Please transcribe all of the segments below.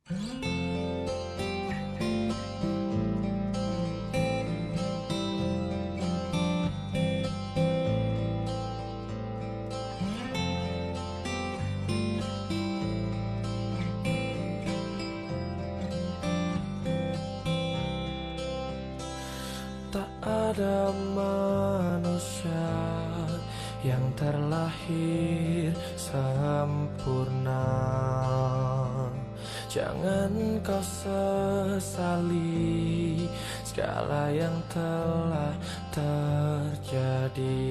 Tak ada manusia yang terlahir sempurna. Jangan kau sesali segala yang telah terjadi.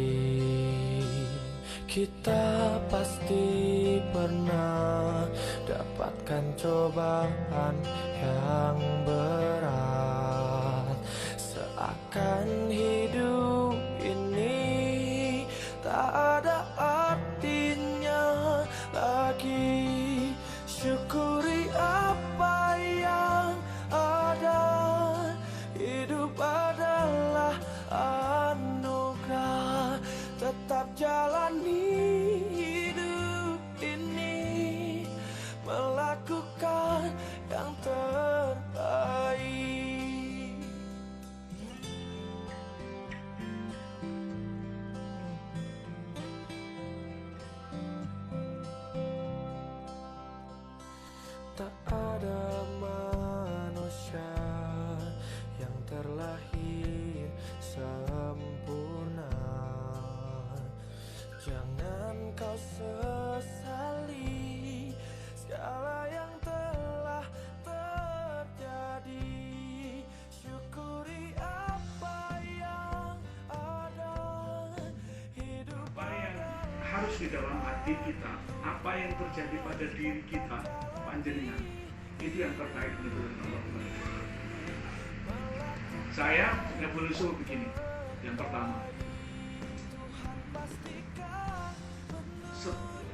Kita pasti pernah dapatkan cobaan yang berat. Seakan hidup ini tak ada artinya lagi. Syukuri apa yang ada. Hidup adalah anugerah. Tetap jalani hidup ini, melakukan yang terbaik. Tak ada manusia yang terlahir sempurna. Jangan kau sesali segala yang telah terjadi. Syukuri apa yang ada. Hidup apa yang harus di dalam hati kita, apa yang terjadi pada diri kita, panjenengan, itu yang terkait menurut Allah. Saya punya berusul begini. Yang pertama,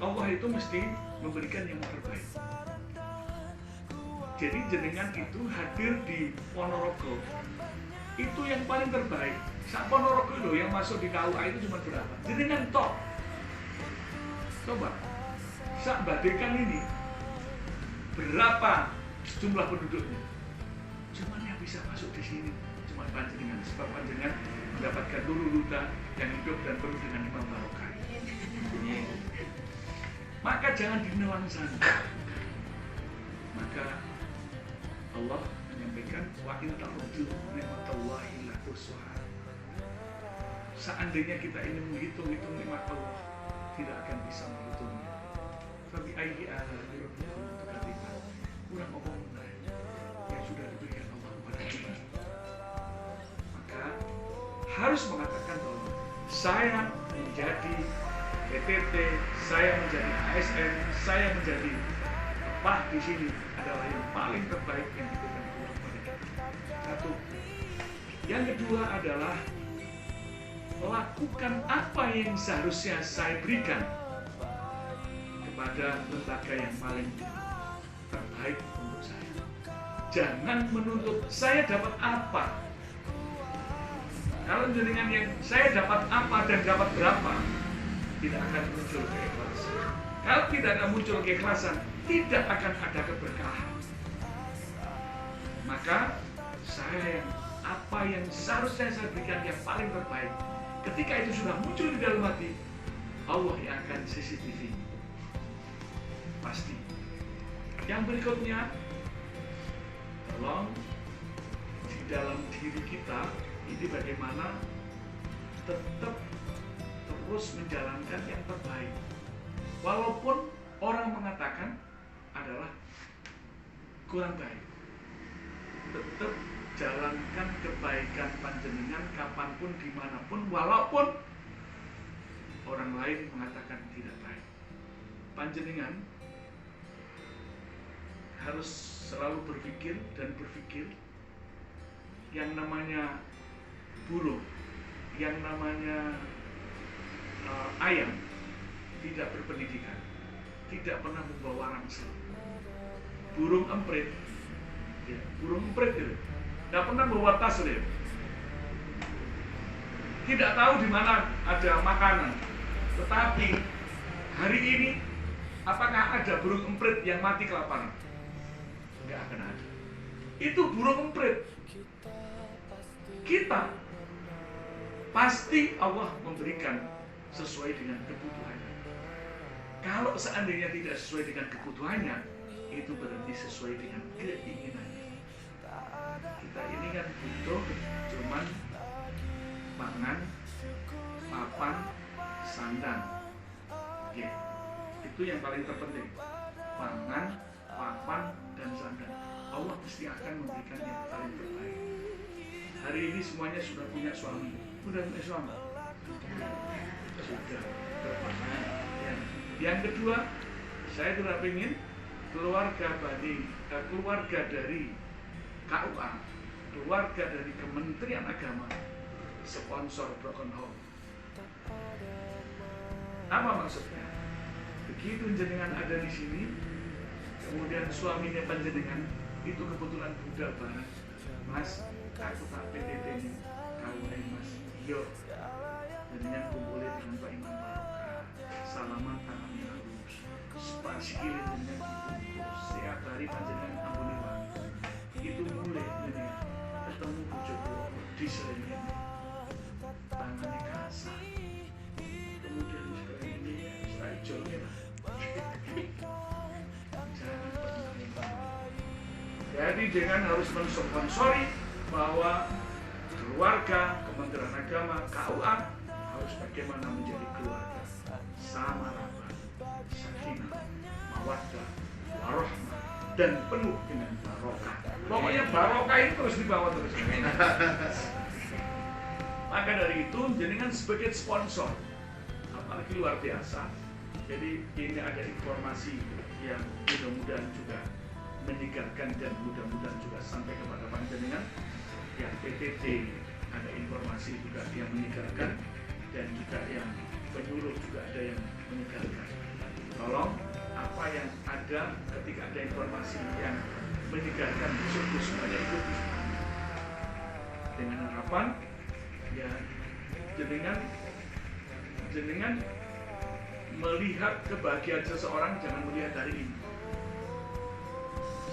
Allah itu mesti memberikan yang terbaik. Jadi jenengan itu hadir di Ponorogo, itu yang paling terbaik. Sak Ponorogo loh yang masuk di KUA itu cuma berapa? Jenengan top. Coba, sak Badekan ini berapa jumlah penduduknya? Cuma yang bisa masuk di sini cuma panjenengan, sebab panjenengan mendapatkan lulutan yang hidup dan penuh dengan imam barokah. Maka jangan dinelangsana. Maka Allah menyampaikan wa in ta'udzu ni'matallahi la tuhsuha. Seandainya kita ini menghitung-hitung nikmat Allah, tidak akan bisa menghitungnya. Fabi ayyi ala'i rabbikum tukadziban. Kurang apa yang sudah diberikan Allah kepada kita. Maka harus mengatakan bahwa saya menjadi PTT, saya menjadi ASN, saya menjadi apa di sini adalah yang paling terbaik yang diberikan Allah kepada kita. Satu. Yang kedua adalah lakukan apa yang seharusnya saya berikan kepada lembaga yang paling terbaik untuk saya. Jangan menuntut saya dapat apa. Kalau jenengan yang saya dapat apa dan dapat berapa, tidak akan muncul keikhlasan. Kalau tidak akan muncul keikhlasan, tidak akan ada keberkahan. Maka saya yang apa yang seharusnya saya berikan yang paling terbaik. Ketika itu sudah muncul di dalam hati, Allah yang akan CCTV. Pasti. Yang berikutnya, tolong di dalam diri kita ini bagaimana tetap terus menjalankan yang terbaik. Walaupun orang mengatakan adalah kurang baik, tetap jalankan kebaikan panjenengan kapanpun, dimanapun, walaupun orang lain mengatakan tidak baik. Panjenengan harus selalu berpikir dan berpikir yang namanya burung, yang namanya ayam tidak berpendidikan, tidak pernah membawa ransel. Burung emprit, ya, burung emprit itu tidak pernah bawa tas, ya. Tidak tahu di mana ada makanan. Tetapi hari ini apakah ada burung emprit yang mati kelaparan? nggak akan ada. Itu burung emprit. Kita pasti Allah memberikan sesuai dengan kebutuhannya. Kalau seandainya tidak sesuai dengan kebutuhannya, itu berarti sesuai dengan keinginannya. Kita ini kan butuh cuman pangan, papan, sandang. Oke. Itu yang paling terpenting. Pangan, papan, dan sandang. Allah pasti akan memberikan yang paling terbaik. Hari ini semuanya sudah punya suami. Sudah punya suami? Sudah berpasangan. Ya. Yang kedua, saya tidak ingin keluarga dari KUA, keluarga dari Kementerian Agama sponsor broken home. Apa maksudnya? Begitu jenengan ada di sini, kemudian suaminya panjenengan itu kebetulan budal banget. Mas, aku tak PTT ini, kau mas, yo, jenengan kumpulin dengan Pak Imam Barokah, salaman tangannya halus, sikilin jenengan dibungkus, setiap hari panjenengan ampuni wangi. Itu mulai jenengan ketemu bojoku di selingan, tangannya kasar, kemudian sekarang ini saya jolnya lah. Jangan pernah. Jadi jangan harus mensponsori bahwa keluarga, Kementerian Agama, KUA harus bagaimana menjadi keluarga sama raba, sakinah, mawaddah, warahmah, dan penuh dengan barokah. Pokoknya barokah itu terus dibawa terus. Maka dari itu jenengan sebagai sponsor, apalagi luar biasa. Jadi ini ada informasi yang mudah-mudahan juga menyegarkan dan mudah-mudahan juga sampai kepada panjenengan. Yang PTT ada informasi juga yang menyegarkan dan juga yang penyuluh juga ada yang menyegarkan. Tolong apa yang ada ketika ada informasi yang menyegarkan disebut semuanya ikuti dengan harapan ya jenengan melihat kebahagiaan seseorang jangan melihat dari ini.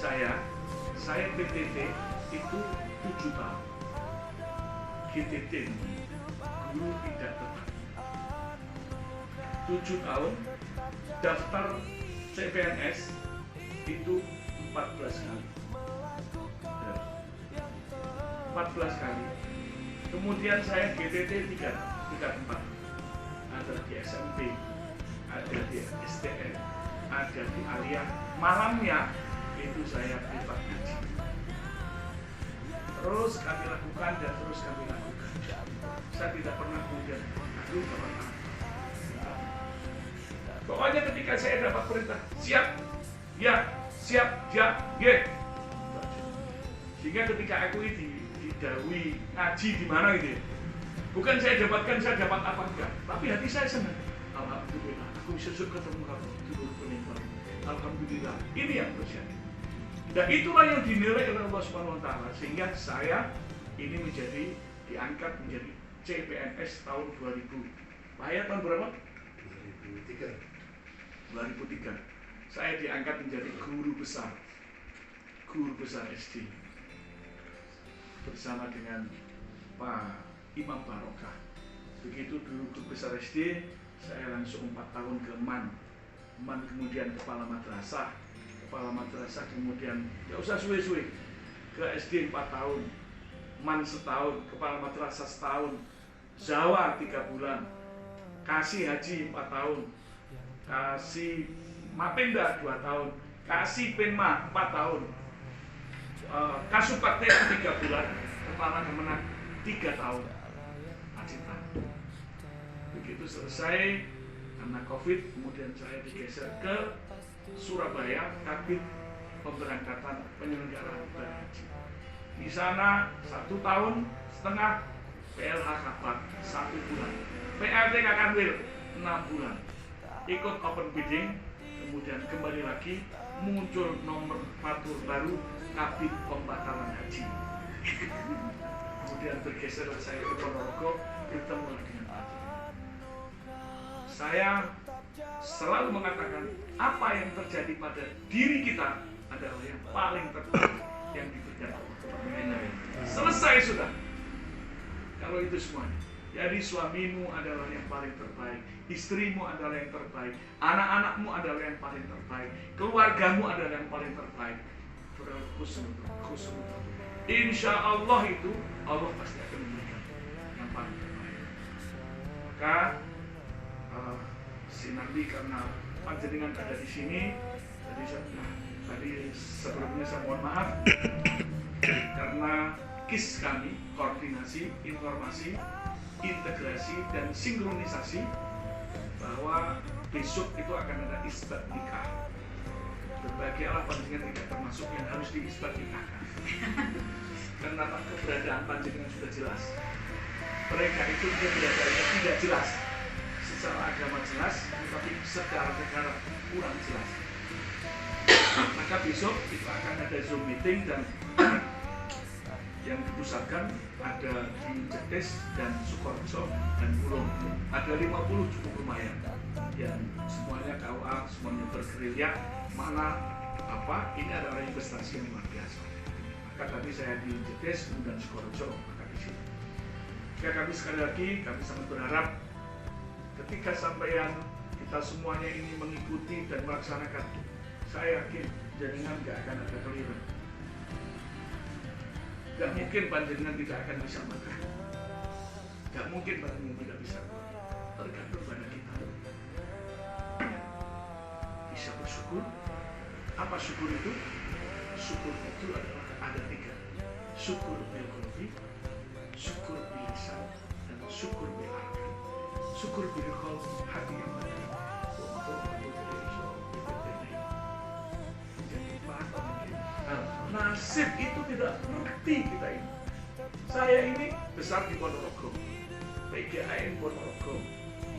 Saya PTT itu 7 tahun. GTT guru tidak tetap 7 tahun. Daftar CPNS itu 14 kali. 14 kali. Kemudian saya GTT 3 tempat. Ada di SMP, ada di STN, ada di Alia. Malamnya itu saya privat ngaji. Terus kami lakukan dan terus kami lakukan. Saya tidak pernah kemudian aduh apa. Pokoknya ketika saya dapat perintah siap, ya, sehingga ketika aku didahului ngaji di mana gitu, bukan saya dapatkan saya dapat apa enggak, tapi hati saya senang. Alhamdulillah, aku bisa ketemu kamu dulu peninggal. Alhamdulillah, ini yang terjadi. Dan itulah yang dinilai oleh Allah Subhanahu Wa Taala sehingga saya ini diangkat menjadi CPNS tahun 2000. Bahaya tahun berapa? 2003. Saya diangkat menjadi guru besar SD bersama dengan Pak Imam Barokah. Begitu dulu guru besar SD, saya langsung 4 tahun ke MAN kemudian kepala madrasah kemudian tidak usah suwe-suwe ke SD 4 tahun, MAN setahun, kepala madrasah setahun, Jawa 3 bulan, kasih haji 4 tahun, kasih Mapenda 2 tahun, kasih Penma 4 tahun, Kasupate 3 bulan, kepala Kemenang 3 tahun, Pacitan. Begitu selesai karena COVID, kemudian saya digeser ke Surabaya, Kabit Pemberangkatan Penyelenggaraan Ibadah Haji. Di sana 1 tahun setengah, PLH Kabat 1 bulan, PLT Kakanwil 6 bulan, ikut open bidding, kemudian kembali lagi muncul nomor matur baru Kabit Pembatalan Haji. Kemudian bergeser saya ke Ponorogo, bertemu dengan Pak. Saya selalu mengatakan apa yang terjadi pada diri kita adalah yang paling terbaik yang diberikan Allah. Selesai sudah. Kalau itu semuanya. Jadi suamimu adalah yang paling terbaik, istrimu adalah yang terbaik, anak-anakmu adalah yang paling terbaik, keluargamu adalah yang paling terbaik. Khusnul. Insya Allah itu Allah pasti akan memberikan yang paling terbaik. Maka sinambi karena panjenengan ada di sini, tadi sebelumnya saya mohon maaf karena KIS kami, koordinasi, informasi, integrasi dan sinkronisasi, bahwa besok itu akan ada isbat nikah. Berbahagialah panjenengan tidak termasuk yang harus diisbat nikahkan. Karena keberadaan panjenengan sudah jelas. Mereka itu keberadaannya tidak jelas. Secara agama jelas, tapi secara negara kurang jelas. Maka besok itu akan ada Zoom meeting dan yang dipusatkan ada di Jedes dan Sukoharjo dan Bulog. Ada 50 cukup lumayan. Yang semuanya KUA, semuanya bergerilya. Mana apa? Ini adalah investasi yang luar biasa. Maka tadi saya di Jedes dan Sukoharjo, maka di sini. Ya, kami sekali lagi, kami sangat berharap ketika sampeyan kita semuanya ini mengikuti dan melaksanakan, saya yakin jaringan nggak akan ada keliru. Gak mungkin panjenengan tidak akan bisa makan. Gak mungkin panjenengan tidak bisa. Tergantung pada kita. Bisa bersyukur. Apa syukur itu? Syukur itu adalah ada 3. Syukur bil qalbi, syukur bil lisan, dan syukur bil arti. Syukur bil qalbi, hati yang mati. Nasib itu tidak ngerti kita ini. Saya ini besar di Ponorogo, PGAN Ponorogo,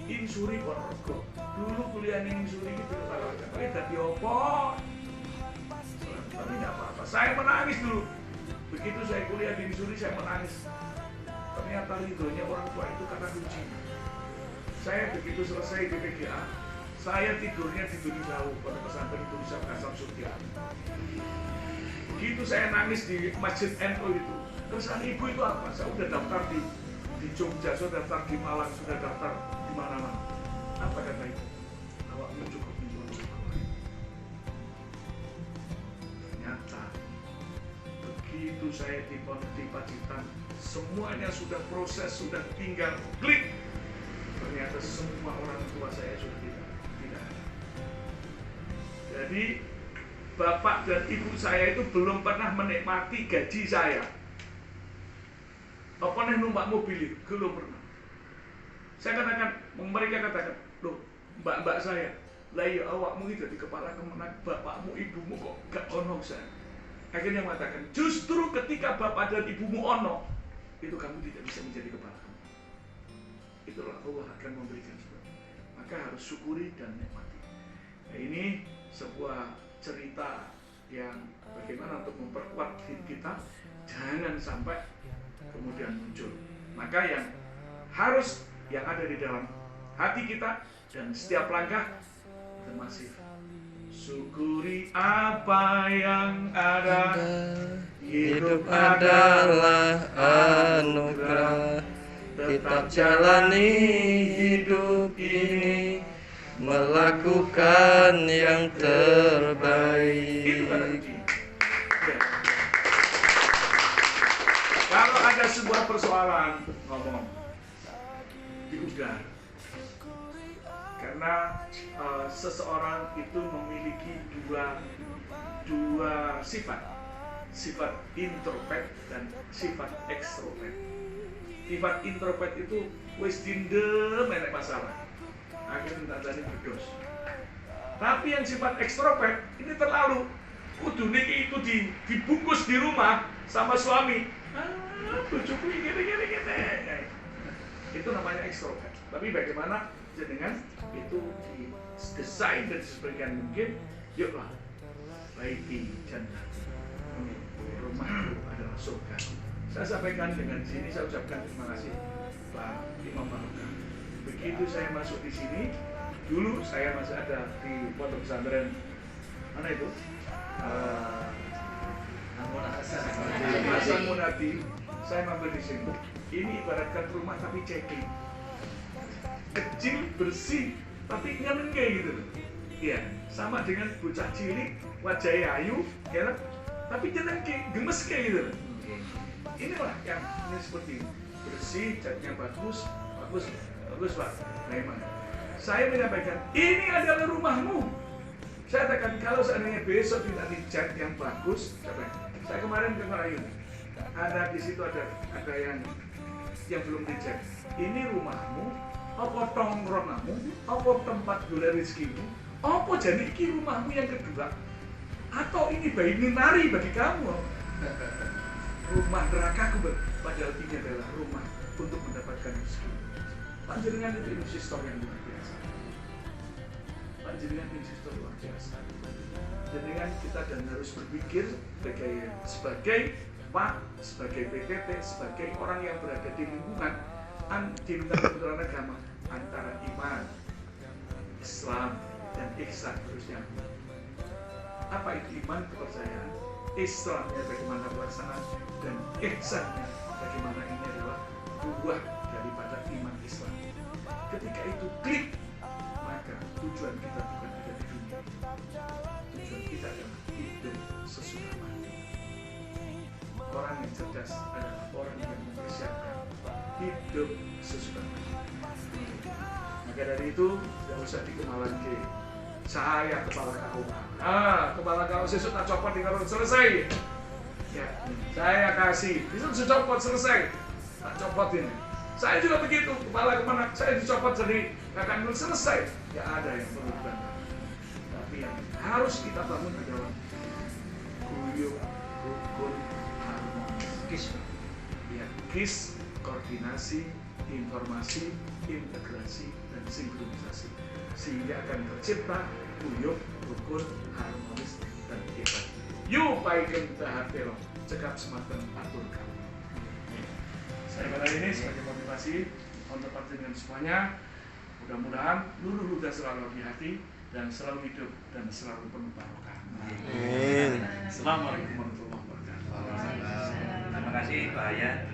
Insuri Ponorogo. Dulu kuliah di Insuri itu tapi tadi opo, tapi tidak apa-apa. Saya menangis dulu. Begitu saya kuliah di Insuri, saya menangis. Ternyata ridhonya orang tua itu karena kunci. Saya begitu selesai di PGA, saya tidurnya tidur jauh pada pesantren itu bisa kasar surga. Begitu saya nangis di Masjid NU itu, keresahan ibu itu apa? Saya udah daftar di Jogja, sudah daftar di Malang, sudah daftar di mana-mana. Apa kata ibu? Awakmu cukup menjual rumah. Ternyata begitu saya di Pacitan, semuanya sudah proses, sudah tinggal klik. Ternyata semua orang tua saya sudah tidak ada. Jadi bapak dan ibu saya itu belum pernah menikmati gaji saya. Apa nih numpak mobil itu? Belum pernah. Saya katakan, mereka katakan, loh, mbak-mbak saya, lah ya awakmu itu di kepala kemenang, bapakmu, ibumu kok gak ono saya. Akhirnya mengatakan, justru ketika bapak dan ibumu ono, itu kamu tidak bisa menjadi kepala kamu. Itulah Allah akan memberikan sesuatu. Maka harus syukuri dan nikmati. Nah, ini sebuah cerita yang bagaimana untuk memperkuat diri kita, jangan sampai kemudian muncul. Maka yang harus yang ada di dalam hati kita dan setiap langkah termasih syukuri apa yang ada. Hidup adalah anugerah, tetap jalani hidup ini, melakukan yang terbaik. Itu kan ya. Kalau ada sebuah persoalan ngomong diudah, karena seseorang itu memiliki dua sifat introvert dan sifat ekstrovert. Sifat introvert itu wis dindem enek masalah, akhirnya tandanya berdos. Tapi yang sifat ekstrovert ini terlalu kudu niki itu dibungkus di rumah sama suami. Bojoku gini. Itu namanya ekstrovert. Tapi bagaimana dengan itu didesain dan sebagian mungkin, yuklah baiti jannah, rumahku adalah surga. Saya sampaikan dengan sini, saya ucapkan terima kasih Pak Imam Barokah. Begitu saya masuk di sini, dulu saya masih ada di pondok pesantren Mana itu? Hasan Hasan Munadi. Saya mampir di sini. Ini ibaratkan rumah tapi ceking. Kecil, bersih, tapi nyenengke gitu loh. Iya, sama dengan bocah cilik, wajahnya ayu, ya kan? Tapi nyenengke, gemeske gitu loh. Inilah yang ini seperti ini. Bersih, catnya bagus, bagus Pak. Memang. Saya menyampaikan, ini adalah rumahmu. Saya katakan kalau seandainya besok tidak dicat yang bagus, saya kemarin ke Merayu, ada di situ ada yang belum dicat. Ini rumahmu, apa tongkronganmu, apa tempat gula rezekimu, apa jadi ini rumahmu yang kedua, atau ini bayi minari bagi kamu. Rumah nerakaku, padahal ini adalah rumah untuk mendapatkan rezeki. Panjenengan itu insistor yang luar biasa. Panjenengan insistor luar biasa. Jenengan kita dan harus berpikir sebagai Pak, sebagai PTT, sebagai orang yang berada di lingkungan kebetulan agama antara iman, Islam, dan ihsan harusnya. Apa itu iman? Kepercayaan. Islamnya bagaimana pelaksanaan, dan ihsannya bagaimana ini adalah buah daripada iman Islam. Ketika itu klik, maka tujuan kita bukan ada di dunia. Tujuan kita adalah hidup sesudah mati. Orang yang cerdas adalah orang yang mempersiapkan hidup sesudah mati. Maka dari itu tidak usah dikenalan ke saya kepala KUA. Kepala KUA sesuk tak copot tinggal selesai. Ya, saya kasih. Bisa copot selesai. Tak copot ini. Saya juga begitu. Kepala kemana? Saya dicopot jadi kakak nul selesai. Ya ada yang perlu dibantu. Tapi yang harus kita bangun adalah guyub, rukun, harmonis. Ya, KIS, koordinasi, informasi, integrasi, dan sinkronisasi. Sehingga akan tercipta guyub, rukun, harmonis, dan hebat. Yuk baikkan tahatelo, cekap semakin atur kamu. Saya pada ini sebagai motivasi untuk dengan semuanya. Mudah-mudahan luruh ludah selalu di hati dan selalu hidup dan selalu penuh barokah. Amin. Assalamualaikum warahmatullahi wabarakatuh. Terima kasih Pak Ayat.